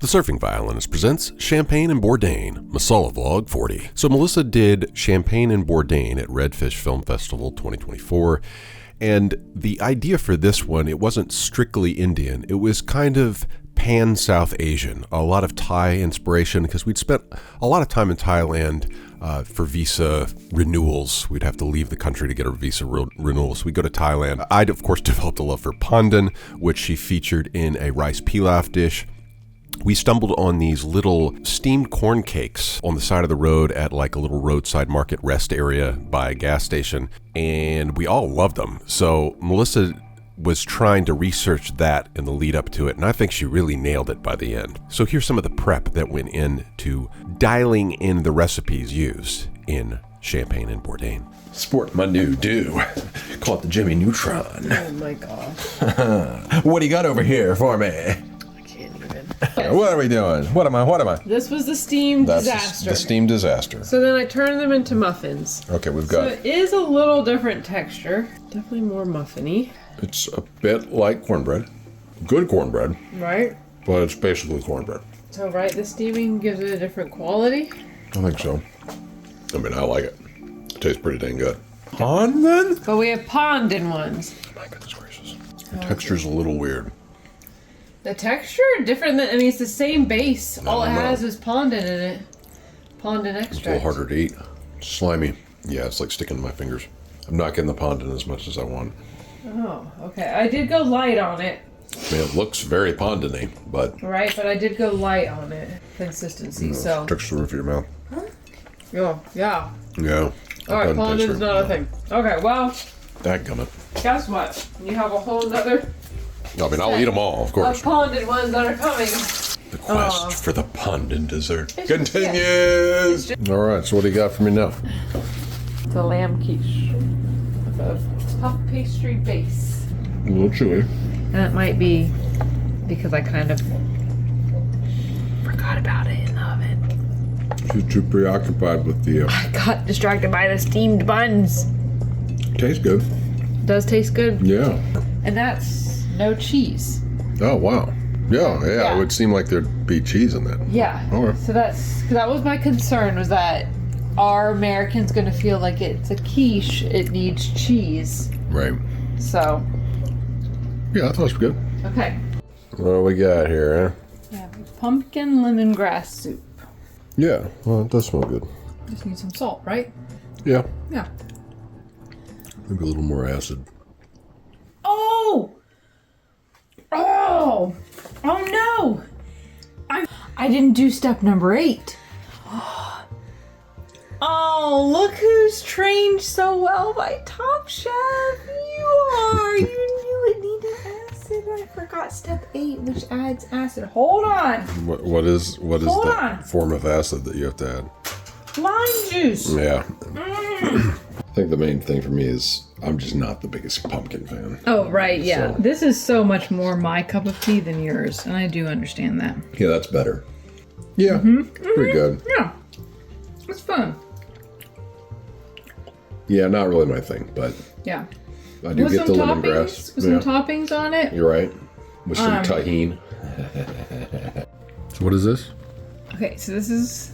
The Surfing Violinist presents Champagne and Bourdain, Masala Vlog 40. So Melissa did Champagne and Bourdain at Redfish Film Festival 2024, and the idea for this one, it wasn't strictly Indian, it was kind of pan-South Asian, a lot of Thai inspiration, because we'd spent a lot of time in Thailand for visa renewals. We'd have to leave the country to get our visa renewals. We go to Thailand. I'd, of course, developed a love for pandan, which she featured in a rice pilaf dish. We stumbled on these little steamed corn cakes on the side of the road at like a little roadside market rest area by a gas station, and we all loved them. So Melissa was trying to research that in the lead up to it, and I think she really nailed it by the end. So here's some of the prep that went into dialing in the recipes used in Champagne and Bourdain. Sport my new do. Call it the Jimmy Neutron. Oh my gosh. What do you got over here for me? I can't even. What are we doing? What am I? This was the steamed That's disaster. the steam disaster. So then I turned them into muffins. Okay, we've So got, it is a little different texture. Definitely more muffiny. it's a bit like cornbread. Good cornbread, Right? but it's basically cornbread. So right, the steaming gives it a different quality. I think so. I mean, I like it. It tastes pretty dang good. Pandan? But we have pandan ones. My goodness gracious. The texture's a little weird. The texture different than, I mean, it's the same base. All it no. has is pandan in it. Pandan extract. It's a little harder to eat. Slimy. Yeah, it's like sticking to my fingers. I'm not getting the pandan as much as I want. Oh, okay. I did go light on it. I mean, it looks very pandan-y, but Right, but I did go light on it. Consistency, so. touch the roof of your mouth. Yeah, yeah. Yeah. Alright, Doesn't taste pandan's very- not a thing. Okay, well, Dadgummit. guess what? You have a whole nother I mean, I'll eat them all, of course. pandan ones that are coming. The quest for the pandan dessert It's- continues. All right, so what do you got for me now? It's a lamb quiche. With a puff pastry base. A little chewy. And it might be because I kind of forgot about it in the oven. She's too preoccupied with the. I got distracted by the steamed buns. Tastes good. Does taste good. Yeah. And that's no cheese. Oh wow. Yeah. Yeah. It would seem like there'd be cheese in that. Yeah. Okay. So that was my concern, was that are Americans going to feel like it's a quiche, it needs cheese. Right. So, Yeah, I thought it was good. okay. What do we got here, huh? We have pumpkin lemongrass soup. Yeah. Well, it does smell good. Just need some salt, right? Yeah. Yeah. Maybe a little more acid. Oh! Oh! Oh no! I didn't do step number 8. Oh, look who's trained so well by Top Chef. You are. You knew it needed acid. I forgot step 8, which adds acid. Hold on. What is Hold the on. form of acid that you have to add? Lime juice. Yeah. I think the main thing for me is I'm just not the biggest pumpkin fan. Oh, right, yeah. So- This is so much more my cup of tea than yours, and I do understand that. Yeah, that's better. Yeah. Pretty good. Yeah. It's fun. Yeah, not really my thing, but Yeah. I do With get some the toppings, lemongrass. with some Yeah, toppings on it. you're right. With some tahini. So what is this? Okay, so this is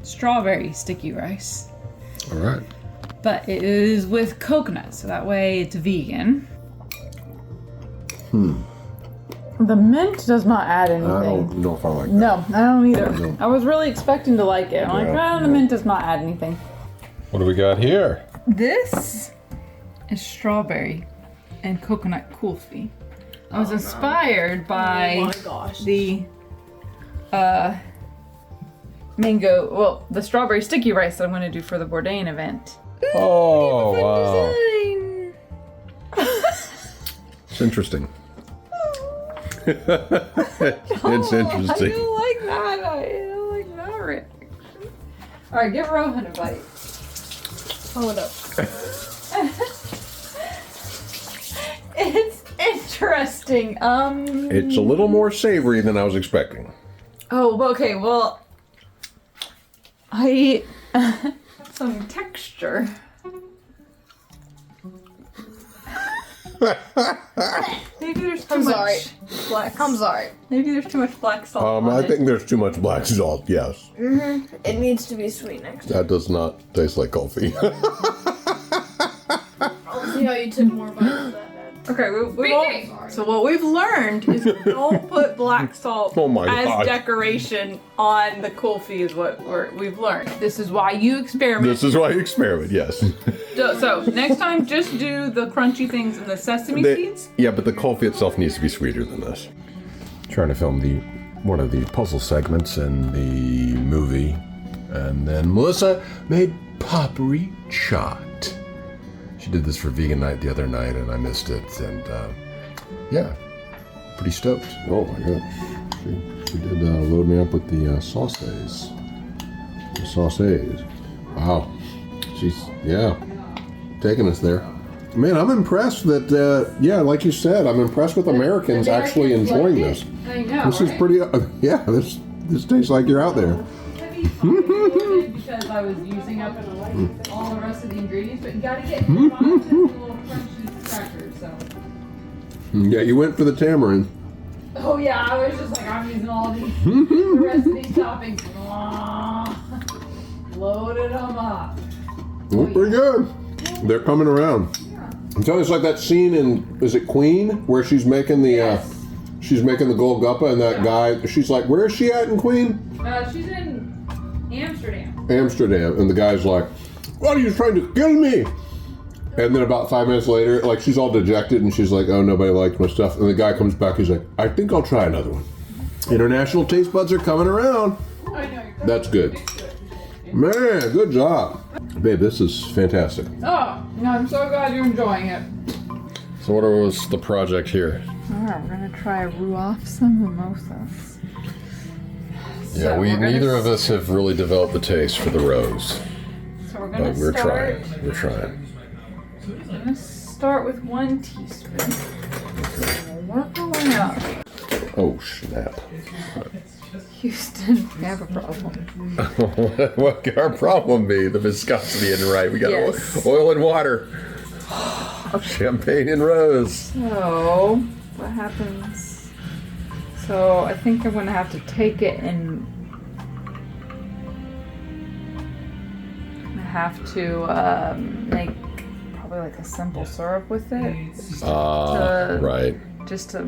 strawberry sticky rice, All right. but it is with coconut, so that way it's vegan. The mint does not add I anything. don't know if I like that. No, I don't either. I was really expecting to like it. I'm like, Yeah. the mint does not add anything. What do we got here? This is strawberry and coconut kulfi. I was inspired by the the strawberry sticky rice that I'm going to do for the Bourdain event. Oh, wow. Design. It's interesting. It's I interesting. don't like that. I don't like that reaction. All right, give Rohan a bite. Hold up. It's interesting. It's a little more savory than I was expecting. Oh, okay. Well, I some texture. Maybe there's too I'm much sorry. black. I'm sorry. Maybe there's too much black salt. on I it. think there's too much black salt, yes. It needs to be sweet next time. That does not taste like coffee. I'll see how you took more bites of that. Okay, Speaking. so what we've learned is don't put black salt Oh my as gosh. decoration on the kulfi is what we've learned. This is why you experiment. This is why you experiment, yes. So next time, just do the crunchy things and the sesame seeds. Yeah, but the coffee itself needs to be sweeter than this. Trying to film one of the puzzle segments in the movie, and then Melissa made potpourri chaat. She did this for vegan night the other night, and I missed it, and yeah, pretty stoked. Oh my god, she did load me up with the sauces. The sauces. Wow, she's taking us there. Man, I'm impressed that like you said, I'm impressed with Americans actually enjoying this. I know. This is pretty. This tastes like you're out there. Because I was using up all the rest of the ingredients, but you gotta get little crunchy crackers. So. Yeah, you went for the tamarind. Oh yeah, I was just like, I'm using all these the rest of these toppings. Loaded them up. Look pretty good. They're coming around. I'm telling you, it's like that scene in is it Queen where she's making the she's making the Golgappa and that guy. She's like, where is she at in Queen? She's in Amsterdam. Amsterdam, and the guy's like, "What are you trying to kill me?" And then about 5 minutes later, like she's all dejected, and she's like, "Oh, nobody liked my stuff." And the guy comes back, he's like, "I think I'll try another one." International taste buds are coming around. I know. That's good. Man, good job, babe. This is fantastic. Oh, no, I'm so glad you're enjoying it. So, what was the project here? Alright, we're gonna try roux off some mimosas. Yeah, neither of us have really developed the taste for the rose, So we're gonna but we're start. trying. We're trying. I'm gonna start with 1 teaspoon. We'll work our way up. Oh snap! Houston, we have a problem. What could our problem be? The viscosity isn't right. We got Yes. oil and water, champagne and rose. So, what happens? So, I think I'm gonna have to take it and I have to make probably like a simple syrup with it. Right. Just to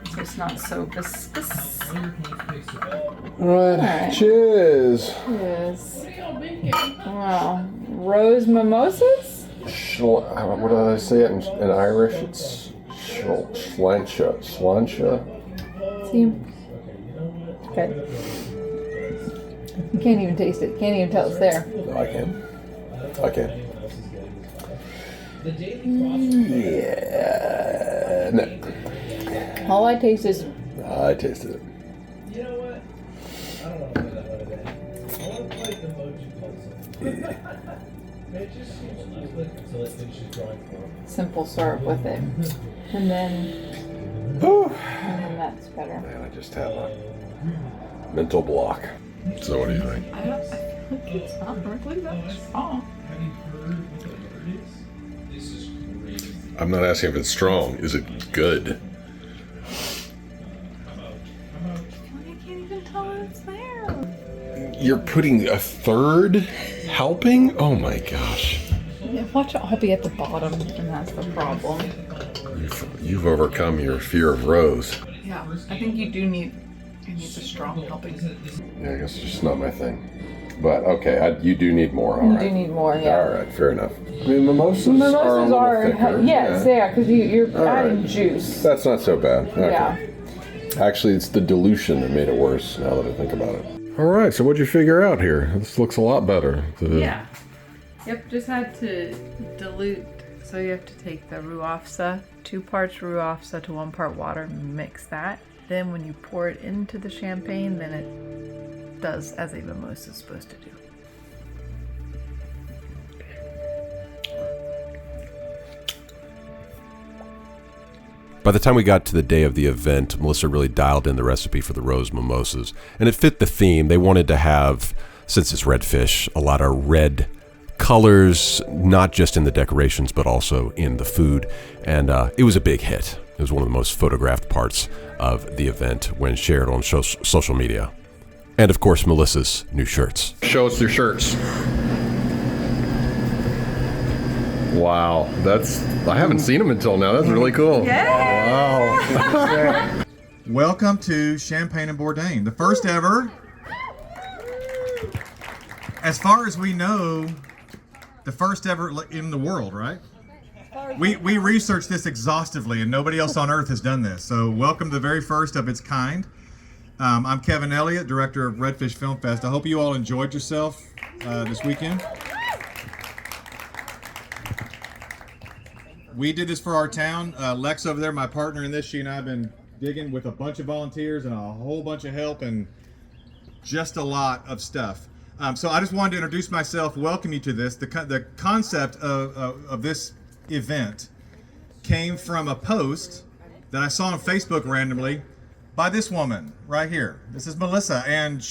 so it's not so viscous. Right. Cheers. Yes. Wow. Rose mimosas? What do I say it in Irish? It's slancha. Slancha. See? Okay. You can't even taste it. Can't even tell it's there. No, I can. Yeah. No. All I taste is I tasted it. You know what? I don't want to play that other day. I want to play the emoji puzzle. It just seems to click until it finishes drawing for me. simple syrup with it. And then that's better. Man, I just had a mental block. So what do you think? I feel like it's not really that strong. I'm not asking if it's strong. Is it good? I can't even tell it's there. You're putting a third helping? Oh my gosh. Yeah, watch it all be at the bottom, and that's the problem. You've overcome your fear of rose. Yeah, I think you need a strong helping. Yeah, I guess it's just not my thing. But okay, you do need more. All You right. do need more, yeah. All right, fair enough. I mean, mimosas are a little thicker. yes, they are, because you're adding right. juice. That's not so bad. Okay. Yeah. Actually, it's the dilution that made it worse, now that I think about it. All right, so what'd you figure out here? This looks a lot better. Yeah. Yep, just had to dilute. So you have to take the roux afsa, 2 parts roux afsa to 1 part water, and mix that. Then when you pour it into the champagne, then it does as a mimosa is supposed to do. By the time we got to the day of the event, Melissa really dialed in the recipe for the rose mimosas, and it fit the theme. They wanted to have, since it's redfish, a lot of red colors, not just in the decorations, but also in the food. And it was a big hit. It was one of the most photographed parts of the event when shared on social media. And of course, Melissa's new shirts. Show us your shirts. Wow, I haven't seen them until now. That's really cool. Wow. Welcome to Champagne and Bourdain, the first ever, as far as we know, the first ever in the world, right? We researched this exhaustively, and nobody else on earth has done this. So welcome to the very first of its kind. I'm Kevin Elliott, director of Redfish Film Fest. I hope you all enjoyed yourself this weekend. We did this for our town. Lex over there, my partner in this, she and I have been digging with a bunch of volunteers and a whole bunch of help and just a lot of stuff. So I just wanted to introduce myself, welcome you to this. The concept of this event came from a post that I saw on Facebook randomly by this woman right here. This is Melissa, and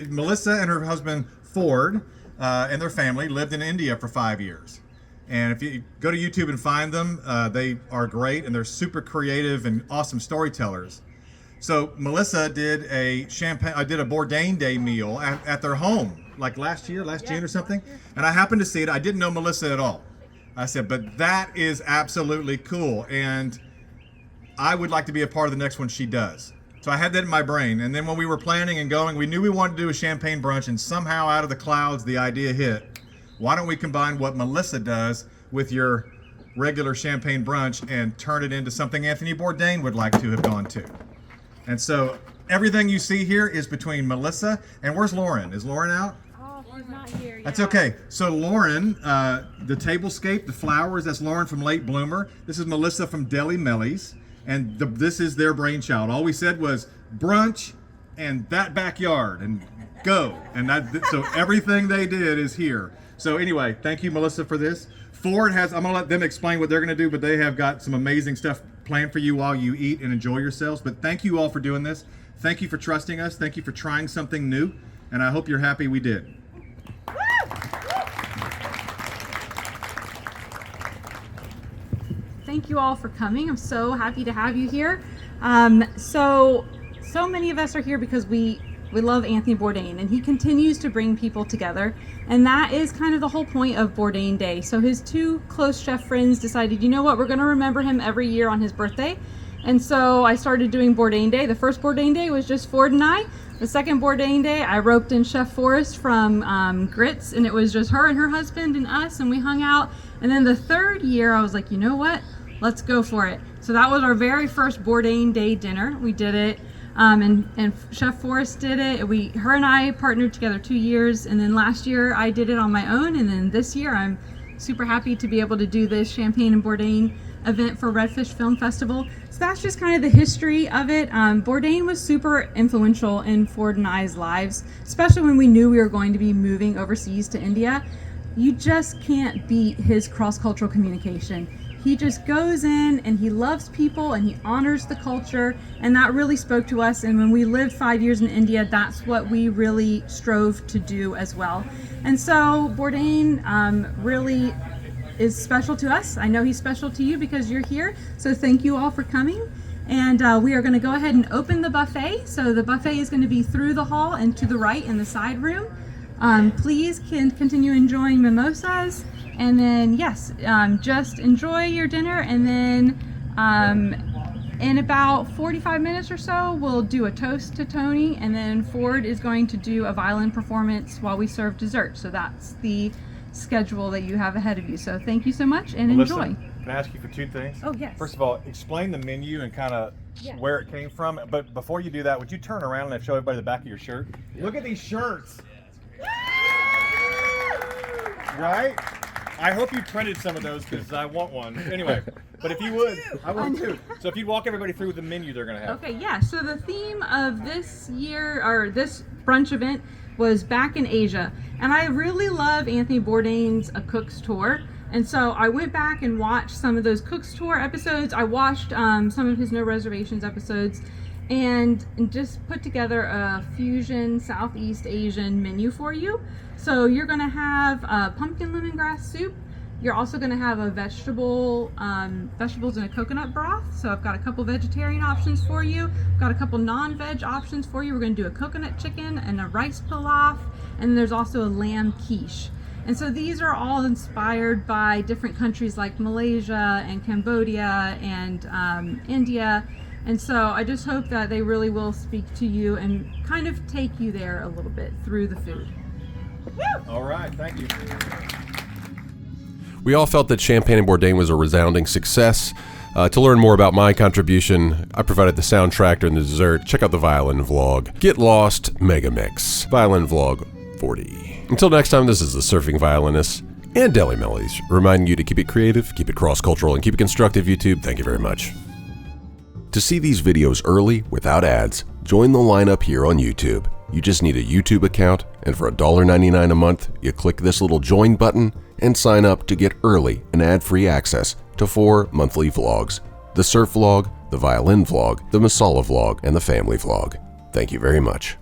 Melissa and her husband Ford and their family lived in India for 5 years. And if you go to YouTube and find them, they are great, and they're super creative and awesome storytellers. So Melissa did a Bourdain Day meal at their home, like last June or something. And I happened to see it. I didn't know Melissa at all. I said, but that is absolutely cool, and I would like to be a part of the next one she does. So I had that in my brain. And then when we were planning and going, we knew we wanted to do a champagne brunch, and somehow out of the clouds, the idea hit. Why don't we combine what Melissa does with your regular champagne brunch and turn it into something Anthony Bourdain would like to have gone to? And so everything you see here is between Melissa and where's Lauren? Is Lauren out? Oh, she's not here. That's okay. So Lauren, the tablescape, the flowers, that's Lauren from Late Bloomer. This is Melissa from Deli Mellies. And this is their brainchild. All we said was brunch and that backyard and go. And so everything they did is here. So anyway, thank you, Melissa, for this. Ford I'm going to let them explain what they're going to do, but they have got some amazing stuff planned for you while you eat and enjoy yourselves. But thank you all for doing this. Thank you for trusting us. Thank you for trying something new. And I hope you're happy we did. Thank you all for coming. I'm so happy to have you here. So many of us are here because we love Anthony Bourdain, and he continues to bring people together, and that is kind of the whole point of Bourdain Day. So his two close chef friends decided, you know what, we're going to remember him every year on his birthday, and so I started doing Bourdain Day. The first Bourdain Day was just Ford and I. The second Bourdain Day, I roped in Chef Forrest from Grits, and it was just her and her husband and us, and we hung out. And then the third year, I was like, you know what, let's go for it. So that was our very first Bourdain Day dinner. We did it. And Chef Forrest did it. Her and I partnered together 2 years, and then last year I did it on my own, and then this year I'm super happy to be able to do this Champagne and Bourdain event for Redfish Film Festival. So that's just kind of the history of it. Bourdain was super influential in Ford and I's lives, especially when we knew we were going to be moving overseas to India. You just can't beat his cross-cultural communication. He just goes in and he loves people and he honors the culture, and that really spoke to us. And when we lived 5 years in India, that's what we really strove to do as well. And so Bourdain really is special to us. I know he's special to you because you're here. So thank you all for coming. And we are going to go ahead and open the buffet. So the buffet is going to be through the hall and to the right in the side room. Please can continue enjoying mimosas. And then, yes, just enjoy your dinner, and then in about 45 minutes or so, we'll do a toast to Tony, and then Ford is going to do a violin performance while we serve dessert. So that's the schedule that you have ahead of you. So thank you so much, and Melissa, enjoy. Can I ask you for two things? Oh, yes. First of all, explain the menu and kind of where it came from. But before you do that, would you turn around and show everybody the back of your shirt? Look at these shirts. Right? I hope you printed some of those because I want one. Anyway, but if you would, I would too. So if you'd walk everybody through the menu they're going to have. Okay, yeah. So the theme of this year, or this brunch event, was back in Asia. And I really love Anthony Bourdain's A Cook's Tour. And so I went back and watched some of those Cook's Tour episodes. I watched some of his No Reservations episodes. and just put together a fusion Southeast Asian menu for you. So you're going to have pumpkin lemongrass soup. You're also going to have a vegetables in a coconut broth. So I've got a couple vegetarian options for you. I've got a couple non-veg options for you. We're going to do a coconut chicken and a rice pilaf, and there's also a lamb quiche. And so these are all inspired by different countries like Malaysia and Cambodia and India. And so I just hope that they really will speak to you and kind of take you there a little bit through the food. All right, thank you. We all felt that Champagne and Bourdain was a resounding success. To learn more about my contribution, I provided the soundtrack during the dessert. Check out the violin vlog. Get Lost Mega Mix. Violin vlog 40. Until next time, this is the Surfing Violinist and Deli Mellies, reminding you to keep it creative, keep it cross-cultural, and keep it constructive, YouTube. Thank you very much. To see these videos early, without ads, join the lineup here on YouTube. You just need a YouTube account, and for $1.99 a month, you click this little join button and sign up to get early and ad-free access to 4 monthly vlogs: the surf vlog, the violin vlog, the Masala vlog, and the family vlog. Thank you very much.